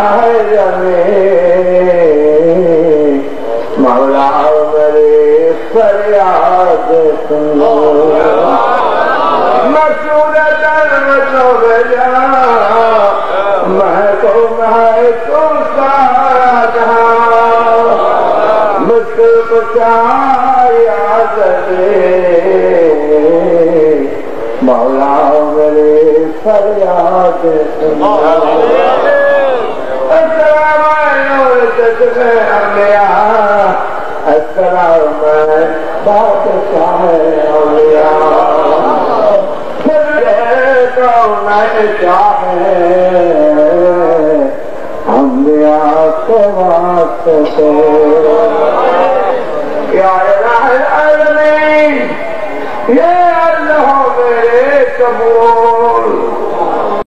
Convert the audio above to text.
शायर में मौला मेरे फरियाद सुनो मसूद दर्द तो बजा मैं तो सारा जहां मुझको बचा याद दे मौला मेरे फरियाद सुनो अस्सलाम बादशाह औलिया कौन शाह अंबिया के वास्ते या इलाही ये अल्लाह मेरे कबूल